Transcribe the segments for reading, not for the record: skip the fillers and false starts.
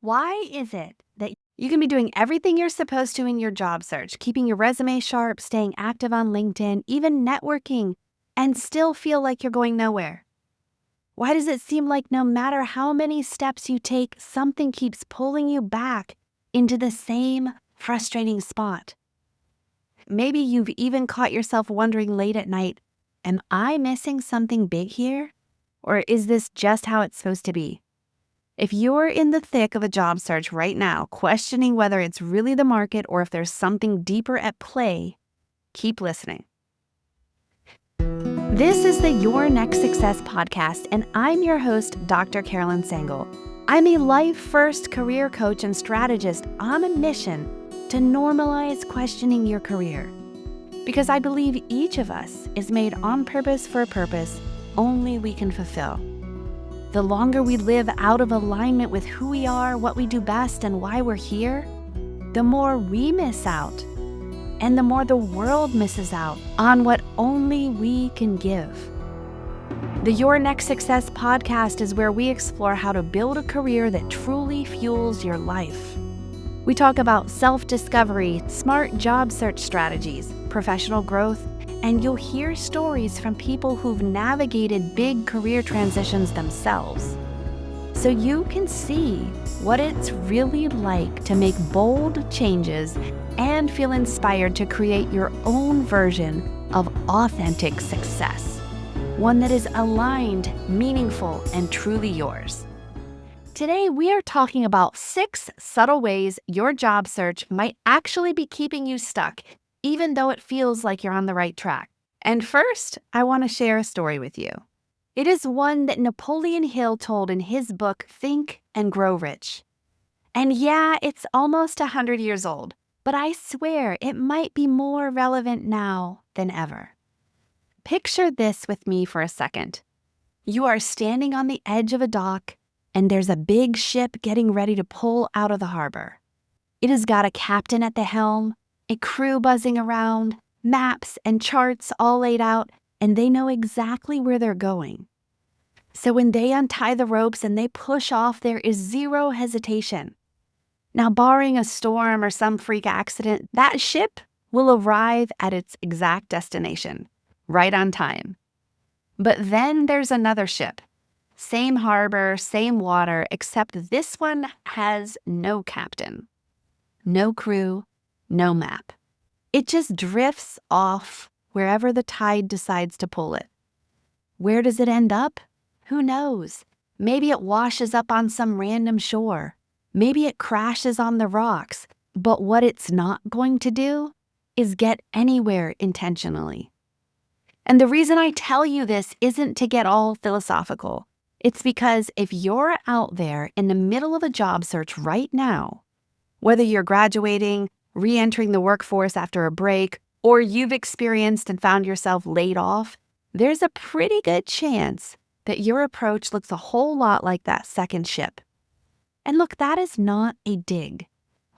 Why is it that you can be doing everything you're supposed to in your job search, keeping your resume sharp, staying active on LinkedIn, even networking, and still feel like you're going nowhere? Why does it seem like no matter how many steps you take, something keeps pulling you back into the same frustrating spot? Maybe you've even caught yourself wondering late at night, am I missing something big here? Or is this just how it's supposed to be? If you're in the thick of a job search right now, questioning whether it's really the market or if there's something deeper at play, keep listening. This is the Your Next Success podcast, and I'm your host, Dr. Carolyn Sangal. I'm a life-first career coach and strategist on a mission to normalize questioning your career. Because I believe each of us is made on purpose for a purpose only we can fulfill. The longer we live out of alignment with who we are, what we do best, and why we're here, the more we miss out, and the more the world misses out on what only we can give. The Your Next Success podcast is where we explore how to build a career that truly fuels your life. We talk about self-discovery, smart job search strategies, professional growth, and you'll hear stories from people who've navigated big career transitions themselves. So you can see what it's really like to make bold changes and feel inspired to create your own version of authentic success. One that is aligned, meaningful, and truly yours. Today, we are talking about 6 subtle ways your job search might actually be keeping you stuck, even though it feels like you're on the right track. And first, I want to share a story with you. It is one that Napoleon Hill told in his book, Think and Grow Rich. And yeah, it's almost 100 years old, but I swear it might be more relevant now than ever. Picture this with me for a second. You are standing on the edge of a dock, and there's a big ship getting ready to pull out of the harbor. It has got a captain at the helm, a crew buzzing around, maps and charts all laid out, and they know exactly where they're going. So when they untie the ropes and they push off, there is zero hesitation. Now, barring a storm or some freak accident, that ship will arrive at its exact destination, right on time. But then there's another ship. Same harbor, same water, except this one has no captain, no crew, no map. It just drifts off wherever the tide decides to pull it. Where does it end up? Who knows? Maybe it washes up on some random shore. Maybe it crashes on the rocks. But what it's not going to do is get anywhere intentionally. And the reason I tell you this isn't to get all philosophical. It's because if you're out there in the middle of a job search right now, whether you're graduating, re-entering the workforce after a break, or you've experienced and found yourself laid off, there's a pretty good chance that your approach looks a whole lot like that second ship. And look, that is not a dig.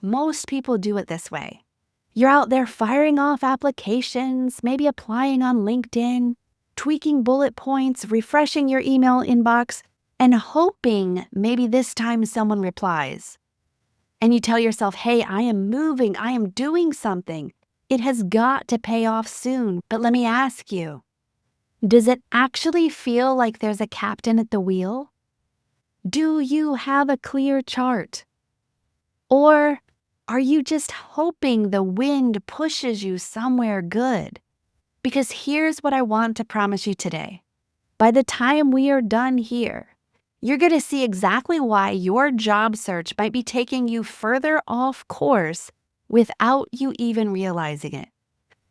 Most people do it this way. You're out there firing off applications, maybe applying on LinkedIn, tweaking bullet points, refreshing your email inbox, and hoping maybe this time someone replies. And you tell yourself, hey, I am moving, I am doing something. It has got to pay off soon. But let me ask you, does it actually feel like there's a captain at the wheel? Do you have a clear chart? Or are you just hoping the wind pushes you somewhere good? Because here's what I want to promise you today. By the time we are done here, you're going to see exactly why your job search might be taking you further off course without you even realizing it.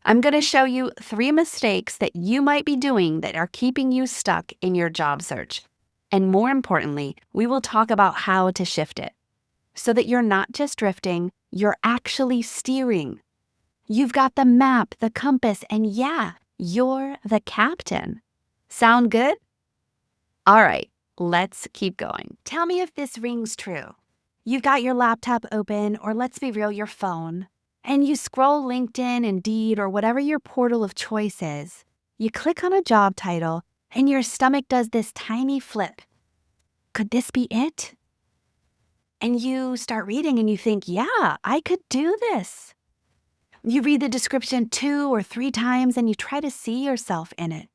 I'm going to show you 3 mistakes that you might be doing that are keeping you stuck in your job search. And more importantly, we will talk about how to shift it so that you're not just drifting, you're actually steering. You've got the map, the compass, and yeah, you're the captain. Sound good? All right. Let's keep going. Tell me if this rings true. You've got your laptop open, or let's be real, your phone, and you scroll LinkedIn, Indeed, or whatever your portal of choice is. You click on a job title, and your stomach does this tiny flip. Could this be it? And you start reading and you think, yeah, I could do this. You read the description 2 or 3 times and you try to see yourself in it.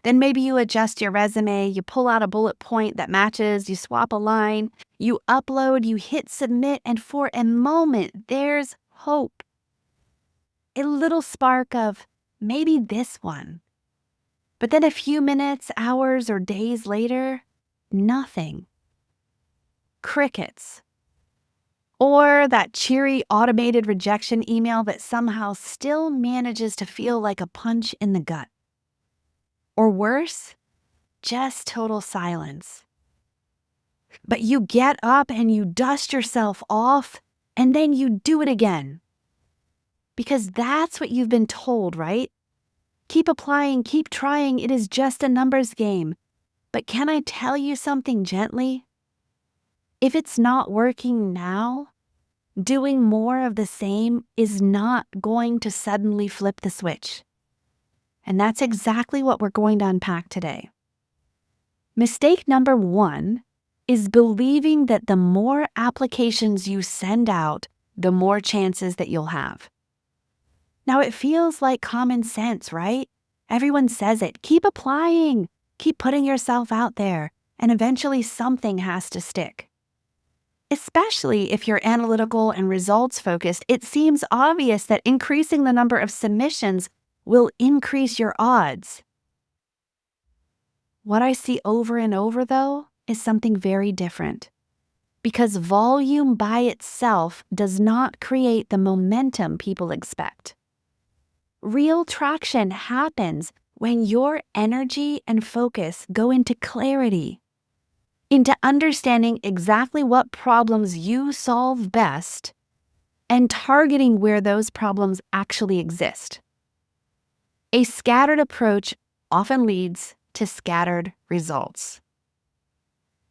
Then maybe you adjust your resume, you pull out a bullet point that matches, you swap a line, you upload, you hit submit, and for a moment, there's hope. A little spark of maybe this one. But then a few minutes, hours, or days later, nothing. Crickets. Or that cheery automated rejection email that somehow still manages to feel like a punch in the gut. Or worse, just total silence. But you get up and you dust yourself off, and then you do it again. Because that's what you've been told, right? Keep applying, keep trying, it is just a numbers game. But can I tell you something gently? If it's not working now, doing more of the same is not going to suddenly flip the switch. And that's exactly what we're going to unpack today. Mistake number 1 is believing that the more applications you send out, the more chances that you'll have. Now, it feels like common sense, right? Everyone says it. Keep applying, keep putting yourself out there, and eventually something has to stick. Especially if you're analytical and results focused, it seems obvious that increasing the number of submissions will increase your odds. What I see over and over, though, is something very different. Because volume by itself does not create the momentum people expect. Real traction happens when your energy and focus go into clarity, into understanding exactly what problems you solve best and targeting where those problems actually exist. A scattered approach often leads to scattered results.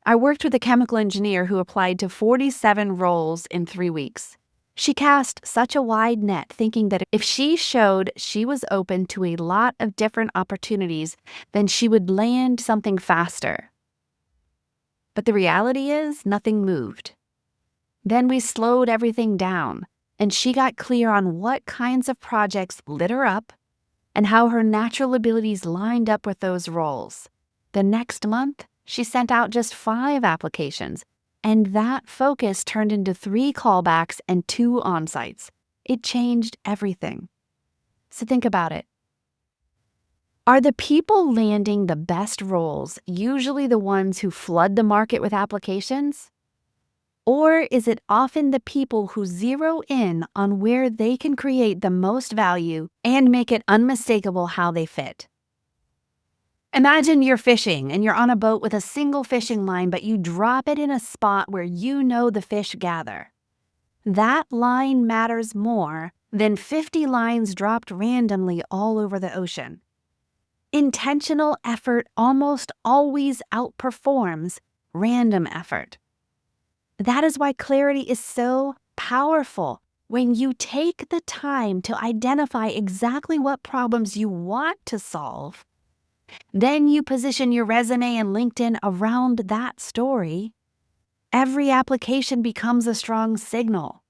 I worked with a chemical engineer who applied to 47 roles in 3 weeks. She cast such a wide net, thinking that if she showed she was open to a lot of different opportunities, then she would land something faster. But the reality is, nothing moved. Then we slowed everything down, and she got clear on what kinds of projects lit her up and how her natural abilities lined up with those roles. The next month, she sent out just 5 applications, and that focus turned into 3 callbacks and 2 on-sites. It changed everything. So think about it. Are the people landing the best roles usually the ones who flood the market with applications? Or is it often the people who zero in on where they can create the most value and make it unmistakable how they fit? Imagine you're fishing and you're on a boat with a single fishing line, but you drop it in a spot where you know the fish gather. That line matters more than 50 lines dropped randomly all over the ocean. Intentional effort almost always outperforms random effort. That is why clarity is so powerful. When you take the time to identify exactly what problems you want to solve, then you position your resume and LinkedIn around that story, every application becomes a strong signal.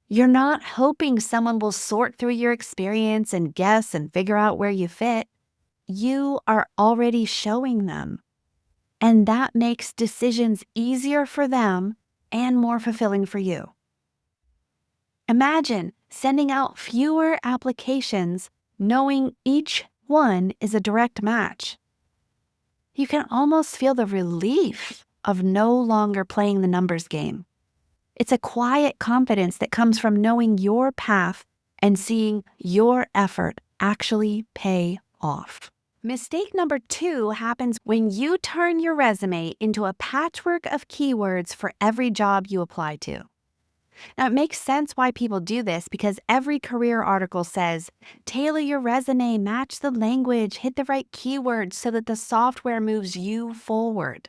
You're not hoping someone will sort through your experience and guess and figure out where you fit. You are already showing them. And that makes decisions easier for them and more fulfilling for you. Imagine sending out fewer applications knowing each one is a direct match. You can almost feel the relief of no longer playing the numbers game. It's a quiet confidence that comes from knowing your path and seeing your effort actually pay off. Mistake number 2 happens when you turn your resume into a patchwork of keywords for every job you apply to. Now, it makes sense why people do this because every career article says, tailor your resume, match the language, hit the right keywords so that the software moves you forward.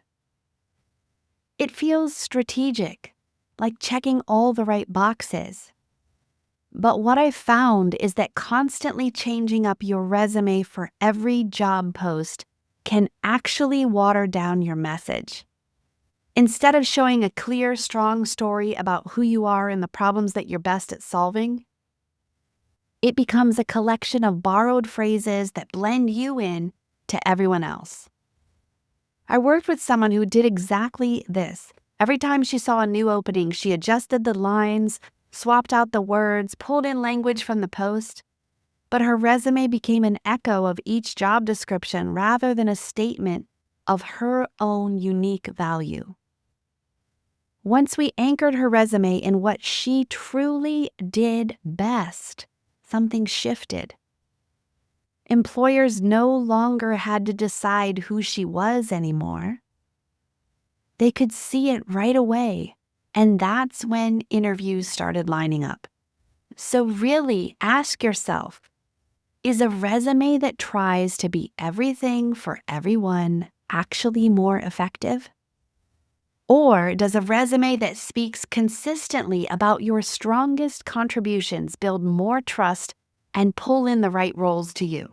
It feels strategic, like checking all the right boxes. But what I've found is that constantly changing up your resume for every job post can actually water down your message. Instead of showing a clear, strong story about who you are and the problems that you're best at solving, it becomes a collection of borrowed phrases that blend you in to everyone else. I worked with someone who did exactly this. Every time she saw a new opening, she adjusted the lines, swapped out the words, pulled in language from the post. But her resume became an echo of each job description rather than a statement of her own unique value. Once we anchored her resume in what she truly did best, something shifted. Employers no longer had to decide who she was anymore. They could see it right away, and that's when interviews started lining up. So really ask yourself, is a resume that tries to be everything for everyone actually more effective? Or does a resume that speaks consistently about your strongest contributions build more trust and pull in the right roles to you?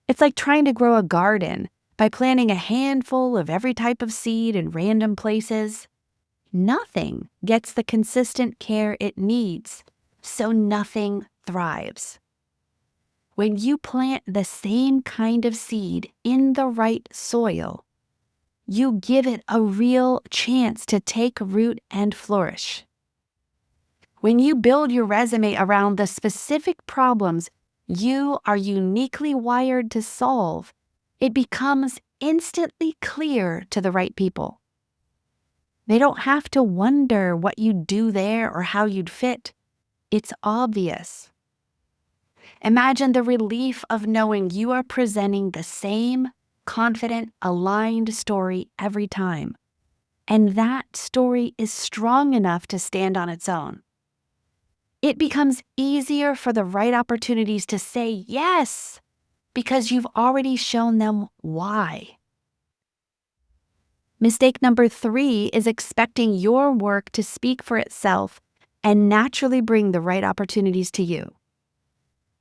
It's like trying to grow a garden by planting a handful of every type of seed in random places. Nothing gets the consistent care it needs, so nothing thrives. When you plant the same kind of seed in the right soil, you give it a real chance to take root and flourish. When you build your resume around the specific problems you are uniquely wired to solve, it becomes instantly clear to the right people. They don't have to wonder what you'd do there or how you'd fit. It's obvious. Imagine the relief of knowing you are presenting the same confident, aligned story every time. And that story is strong enough to stand on its own. It becomes easier for the right opportunities to say yes because you've already shown them why. Mistake number 3 is expecting your work to speak for itself and naturally bring the right opportunities to you.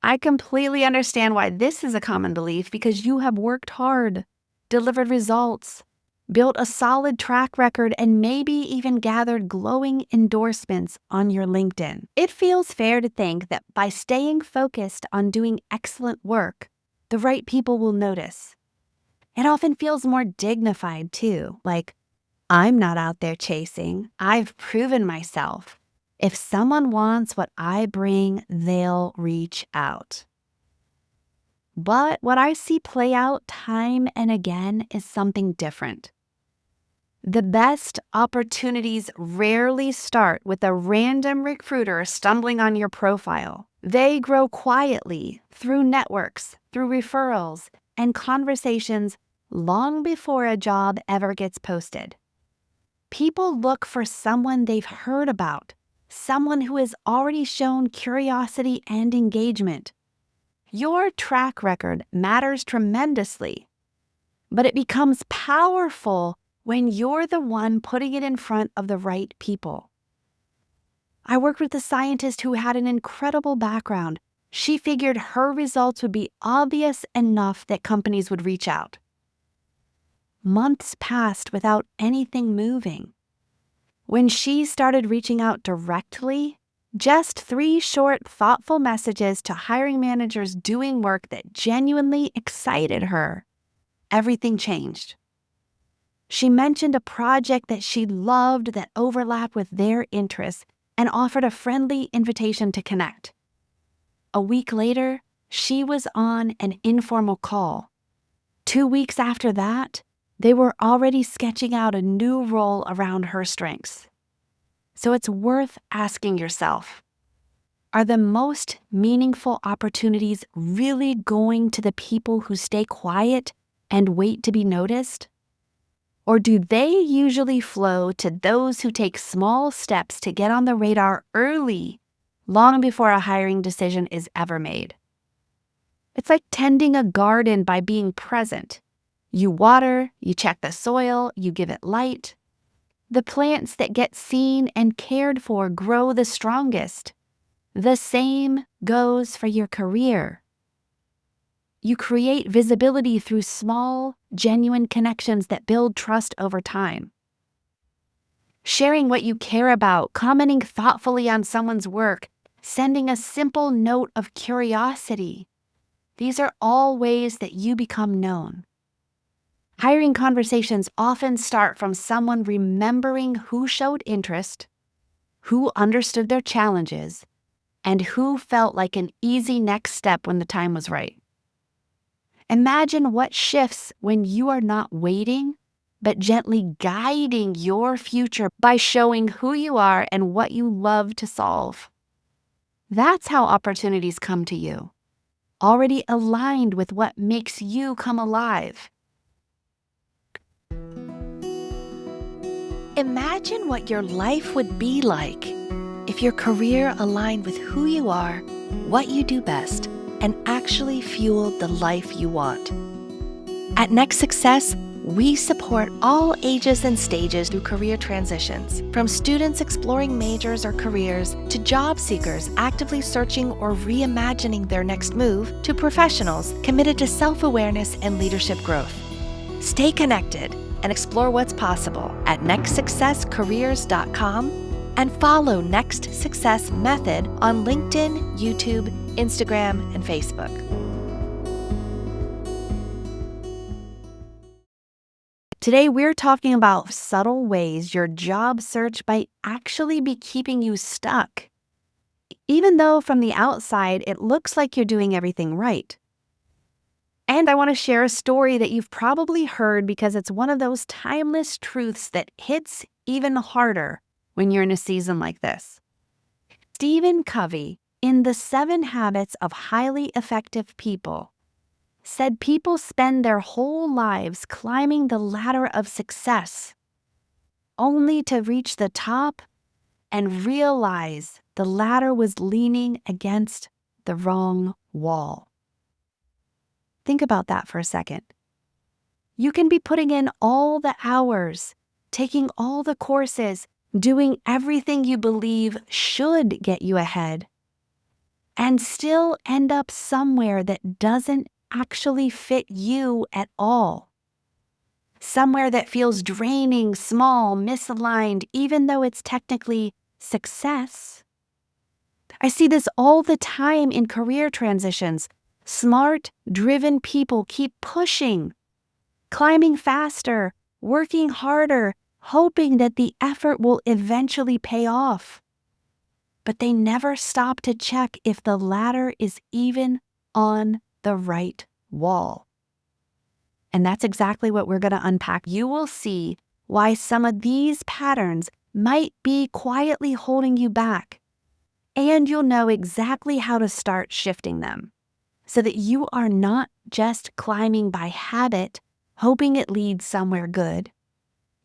I completely understand why this is a common belief because you have worked hard, delivered results, built a solid track record, and maybe even gathered glowing endorsements on your LinkedIn. It feels fair to think that by staying focused on doing excellent work, the right people will notice. It often feels more dignified too, like, I'm not out there chasing, I've proven myself. If someone wants what I bring, they'll reach out. But what I see play out time and again is something different. The best opportunities rarely start with a random recruiter stumbling on your profile. They grow quietly through networks, through referrals, and conversations long before a job ever gets posted. People look for someone they've heard about, someone who has already shown curiosity and engagement. Your track record matters tremendously, but it becomes powerful when you're the one putting it in front of the right people. I worked with a scientist who had an incredible background. She figured her results would be obvious enough that companies would reach out. Months passed without anything moving. When she started reaching out directly, just 3 short, thoughtful messages to hiring managers doing work that genuinely excited her, everything changed. She mentioned a project that she loved that overlapped with their interests and offered a friendly invitation to connect. A week later, she was on an informal call. 2 weeks after that, they were already sketching out a new role around her strengths. So it's worth asking yourself, are the most meaningful opportunities really going to the people who stay quiet and wait to be noticed? Or do they usually flow to those who take small steps to get on the radar early, long before a hiring decision is ever made? It's like tending a garden by being present. You water, you check the soil, you give it light. The plants that get seen and cared for grow the strongest. The same goes for your career. You create visibility through small, genuine connections that build trust over time. Sharing what you care about, commenting thoughtfully on someone's work, sending a simple note of curiosity. These are all ways that you become known. Hiring conversations often start from someone remembering who showed interest, who understood their challenges, and who felt like an easy next step when the time was right. Imagine what shifts when you are not waiting, but gently guiding your future by showing who you are and what you love to solve. That's how opportunities come to you, already aligned with what makes you come alive. Imagine what your life would be like if your career aligned with who you are, what you do best, and actually fueled the life you want. At Next Success, we support all ages and stages through career transitions, from students exploring majors or careers to job seekers actively searching or reimagining their next move to professionals committed to self-awareness and leadership growth. Stay connected and explore what's possible at nextsuccesscareers.com and follow Next Success Method on LinkedIn, YouTube, Instagram, and Facebook. Today, we're talking about subtle ways your job search might actually be keeping you stuck, even though from the outside it looks like you're doing everything right. And I want to share a story that you've probably heard because it's one of those timeless truths that hits even harder when you're in a season like this. Stephen Covey, in The 7 Habits of Highly Effective People, said people spend their whole lives climbing the ladder of success, only to reach the top and realize the ladder was leaning against the wrong wall. Think about that for a second. You can be putting in all the hours, taking all the courses, doing everything you believe should get you ahead, and still end up somewhere that doesn't actually fit you at all. Somewhere that feels draining, small, misaligned, even though it's technically success. I see this all the time in career transitions. Smart, driven people keep pushing, climbing faster, working harder, hoping that the effort will eventually pay off. But they never stop to check if the ladder is even on the right wall. And that's exactly what we're going to unpack. You will see why some of these patterns might be quietly holding you back, and you'll know exactly how to start shifting them, so that you are not just climbing by habit, hoping it leads somewhere good.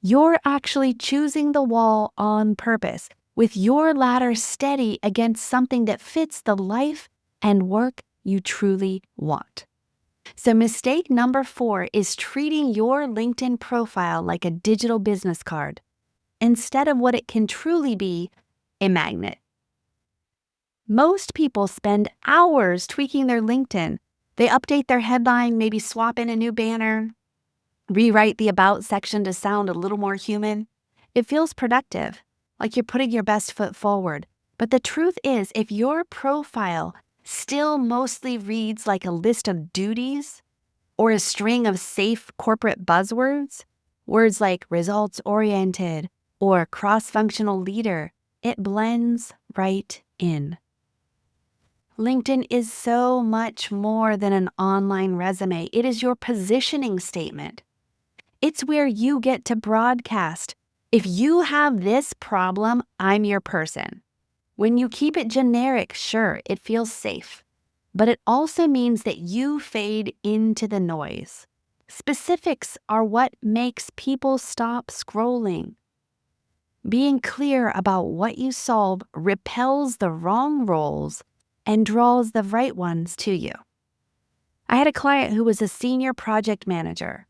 You're actually choosing the wall on purpose, with your ladder steady against something that fits the life and work you truly want. So mistake number 4 is treating your LinkedIn profile like a digital business card, instead of what it can truly be, a magnet. Most people spend hours tweaking their LinkedIn. They update their headline, maybe swap in a new banner, rewrite the about section to sound a little more human. It feels productive, like you're putting your best foot forward. But the truth is, if your profile still mostly reads like a list of duties or a string of safe corporate buzzwords, words like results-oriented or cross-functional leader, it blends right in. LinkedIn is so much more than an online resume. It is your positioning statement. It's where you get to broadcast. If you have this problem, I'm your person. When you keep it generic, sure, it feels safe, but it also means that you fade into the noise. Specifics are what makes people stop scrolling. Being clear about what you solve repels the wrong roles and draws the right ones to you. I had a client who was a senior project manager.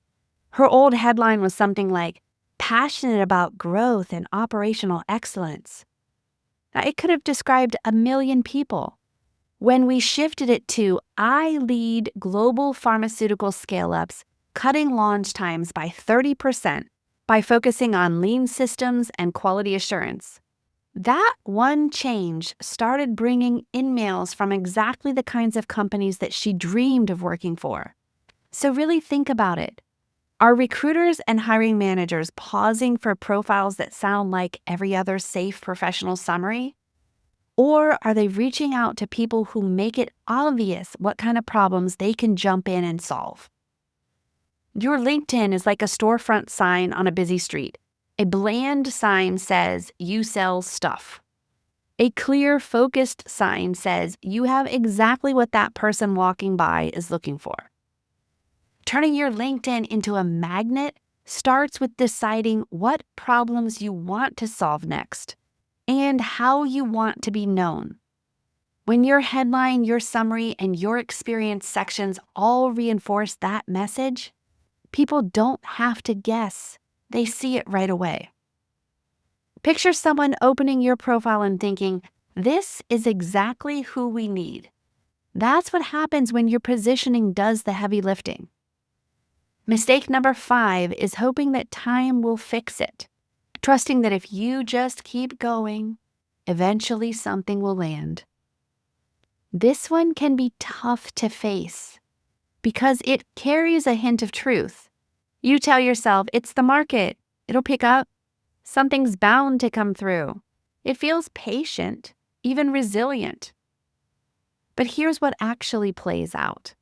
Her old headline was something like, passionate about growth and operational excellence. Now, it could have described a million people. When we shifted it to, I lead global pharmaceutical scale-ups, cutting launch times by 30%, by focusing on lean systems and quality assurance. That one change started bringing in mails from exactly the kinds of companies that she dreamed of working for. So really think about it. Are recruiters and hiring managers pausing for profiles that sound like every other safe professional summary? Or are they reaching out to people who make it obvious what kind of problems they can jump in and solve? Your LinkedIn is like a storefront sign on a busy street. A bland sign says, "You sell stuff." A clear, focused sign says, "You have exactly what that person walking by is looking for." Turning your LinkedIn into a magnet starts with deciding what problems you want to solve next and how you want to be known. When your headline, your summary, and your experience sections all reinforce that message, people don't have to guess. They see it right away. Picture someone opening your profile and thinking, "This is exactly who we need." That's what happens when your positioning does the heavy lifting. Mistake number 5 is hoping that time will fix it, trusting that if you just keep going, eventually something will land. This one can be tough to face because it carries a hint of truth. You tell yourself, it's the market, it'll pick up, something's bound to come through. It feels patient, even resilient. But here's what actually plays out.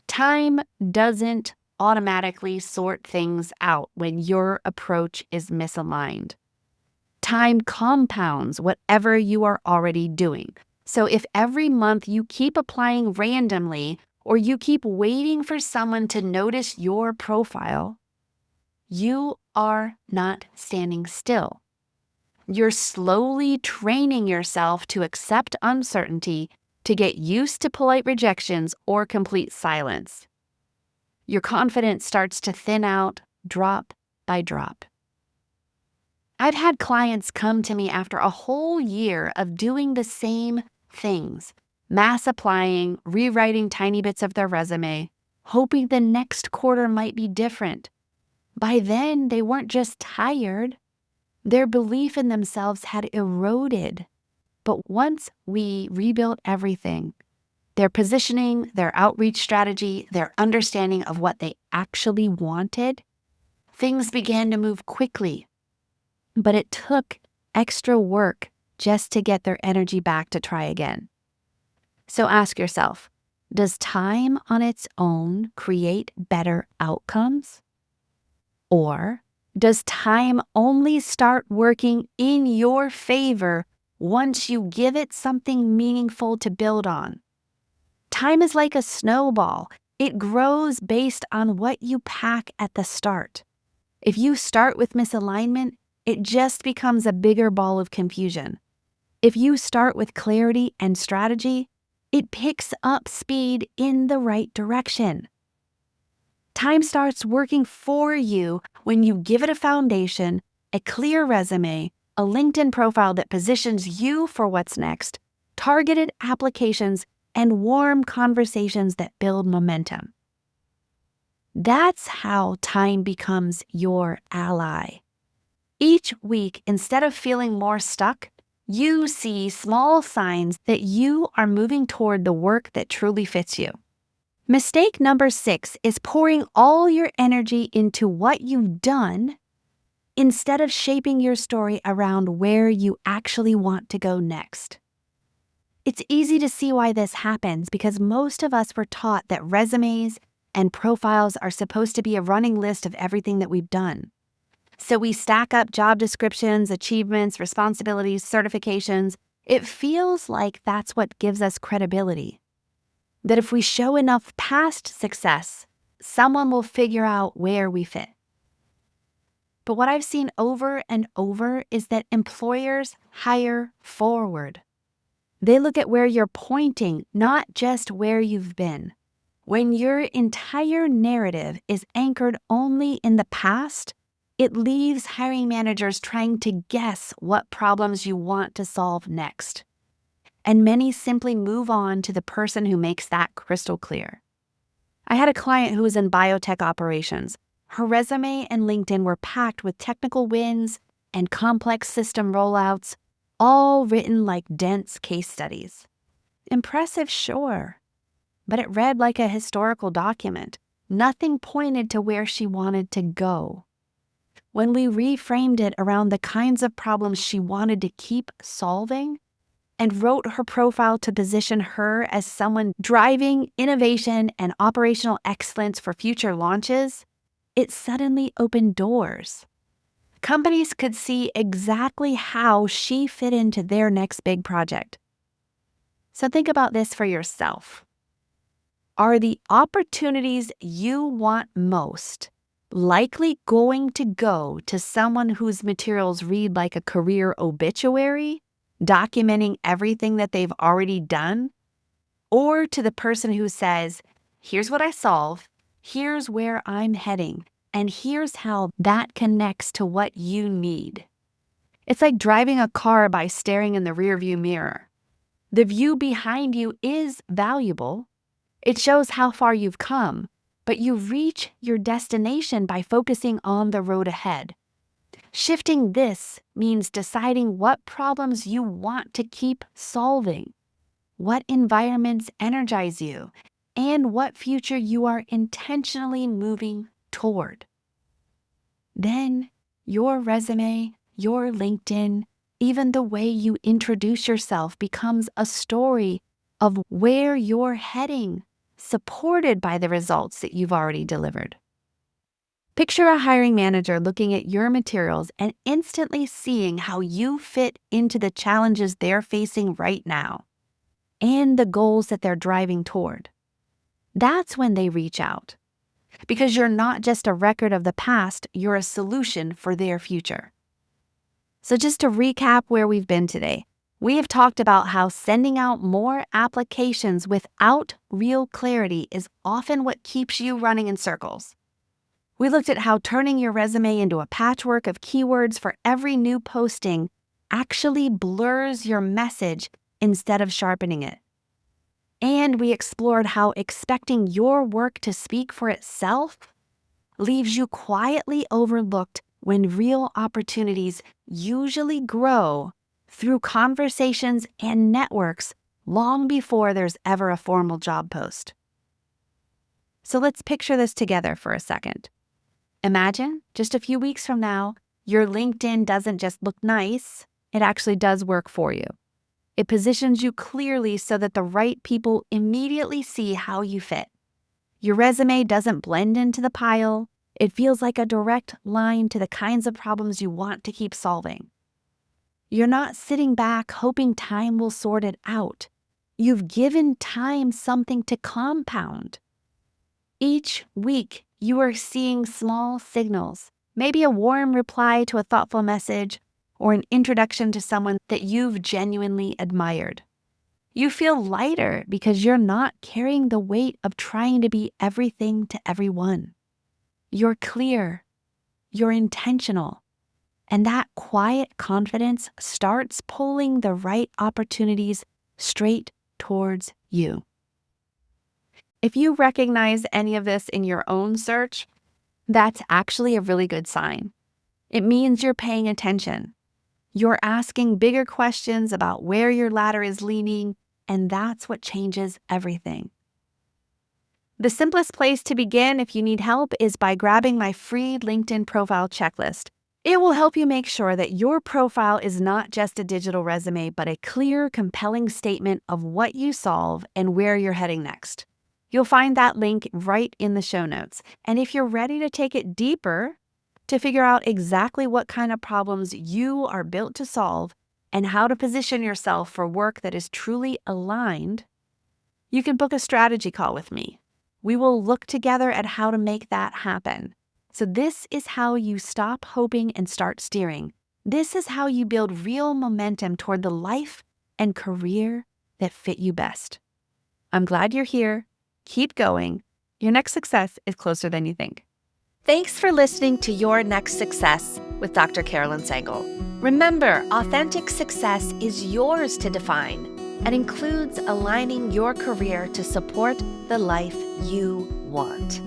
Time doesn't automatically sort things out when your approach is misaligned. Time compounds whatever you are already doing. So if every month you keep applying randomly or you keep waiting for someone to notice your profile, you are not standing still. You're slowly training yourself to accept uncertainty, to get used to polite rejections or complete silence. Your confidence starts to thin out drop by drop. I've had clients come to me after a whole year of doing the same things, mass applying, rewriting tiny bits of their resume, hoping the next quarter might be different. By then, they weren't just tired. Their belief in themselves had eroded. But once we rebuilt everything, their positioning, their outreach strategy, their understanding of what they actually wanted, things began to move quickly. But it took extra work just to get their energy back to try again. So ask yourself, does time on its own create better outcomes? Or does time only start working in your favor once you give it something meaningful to build on? Time is like a snowball. It grows based on what you pack at the start. If you start with misalignment, it just becomes a bigger ball of confusion. If you start with clarity and strategy, it picks up speed in the right direction. Time starts working for you when you give it a foundation, a clear resume, a LinkedIn profile that positions you for what's next, targeted applications, and warm conversations that build momentum. That's how time becomes your ally. Each week, instead of feeling more stuck, you see small signs that you are moving toward the work that truly fits you. Mistake number 6 is pouring all your energy into what you've done instead of shaping your story around where you actually want to go next. It's easy to see why this happens because most of us were taught that resumes and profiles are supposed to be a running list of everything that we've done. So we stack up job descriptions, achievements, responsibilities, certifications. It feels like that's what gives us credibility. That if we show enough past success, someone will figure out where we fit. But what I've seen over and over is that employers hire forward. They look at where you're pointing, not just where you've been. When your entire narrative is anchored only in the past, it leaves hiring managers trying to guess what problems you want to solve next. And many simply move on to the person who makes that crystal clear. I had a client who was in biotech operations, Her resume and LinkedIn were packed with technical wins and complex system rollouts, all written like dense case studies. Impressive, sure, but it read like a historical document. Nothing pointed to where she wanted to go. When we reframed it around the kinds of problems she wanted to keep solving and wrote her profile to position her as someone driving innovation and operational excellence for future launches, it suddenly opened doors. Companies could see exactly how she fit into their next big project. So think about this for yourself. Are the opportunities you want most likely going to go to someone whose materials read like a career obituary, documenting everything that they've already done, or to the person who says, here's what I solve, here's where I'm heading, and here's how that connects to what you need? It's like driving a car by staring in the rearview mirror. The view behind you is valuable. It shows how far you've come, but you reach your destination by focusing on the road ahead. Shifting this means deciding what problems you want to keep solving, what environments energize you, and what future you are intentionally moving toward. Then your resume, your LinkedIn, even the way you introduce yourself becomes a story of where you're heading, supported by the results that you've already delivered. Picture a hiring manager looking at your materials and instantly seeing how you fit into the challenges they're facing right now and the goals that they're driving toward. That's when they reach out, because you're not just a record of the past, you're a solution for their future. So just to recap where we've been today, we have talked about how sending out more applications without real clarity is often what keeps you running in circles. We looked at how turning your resume into a patchwork of keywords for every new posting actually blurs your message instead of sharpening it. And we explored how expecting your work to speak for itself leaves you quietly overlooked when real opportunities usually grow through conversations and networks long before there's ever a formal job post. So let's picture this together for a second. Imagine just a few weeks from now, your LinkedIn doesn't just look nice, it actually does work for you. It positions you clearly so that the right people immediately see how you fit. Your resume doesn't blend into the pile. It feels like a direct line to the kinds of problems you want to keep solving. You're not sitting back hoping time will sort it out. You've given time something to compound. Each week, you are seeing small signals, maybe a warm reply to a thoughtful message, or an introduction to someone that you've genuinely admired. You feel lighter because you're not carrying the weight of trying to be everything to everyone. You're clear, you're intentional, and that quiet confidence starts pulling the right opportunities straight towards you. If you recognize any of this in your own search, that's actually a really good sign. It means you're paying attention. You're asking bigger questions about where your ladder is leaning, and that's what changes everything. The simplest place to begin if you need help is by grabbing my free LinkedIn profile checklist. It will help you make sure that your profile is not just a digital resume, but a clear, compelling statement of what you solve and where you're heading next. You'll find that link right in the show notes. And if you're ready to take it deeper, to figure out exactly what kind of problems you are built to solve and how to position yourself for work that is truly aligned, you can book a strategy call with me. We will look together at how to make that happen. So this is how you stop hoping and start steering. This is how you build real momentum toward the life and career that fit you best. I'm glad you're here. Keep going. Your next success is closer than you think. Thanks for listening to Your Next Success with Dr. Carolyn Sangal. Remember, authentic success is yours to define and includes aligning your career to support the life you want.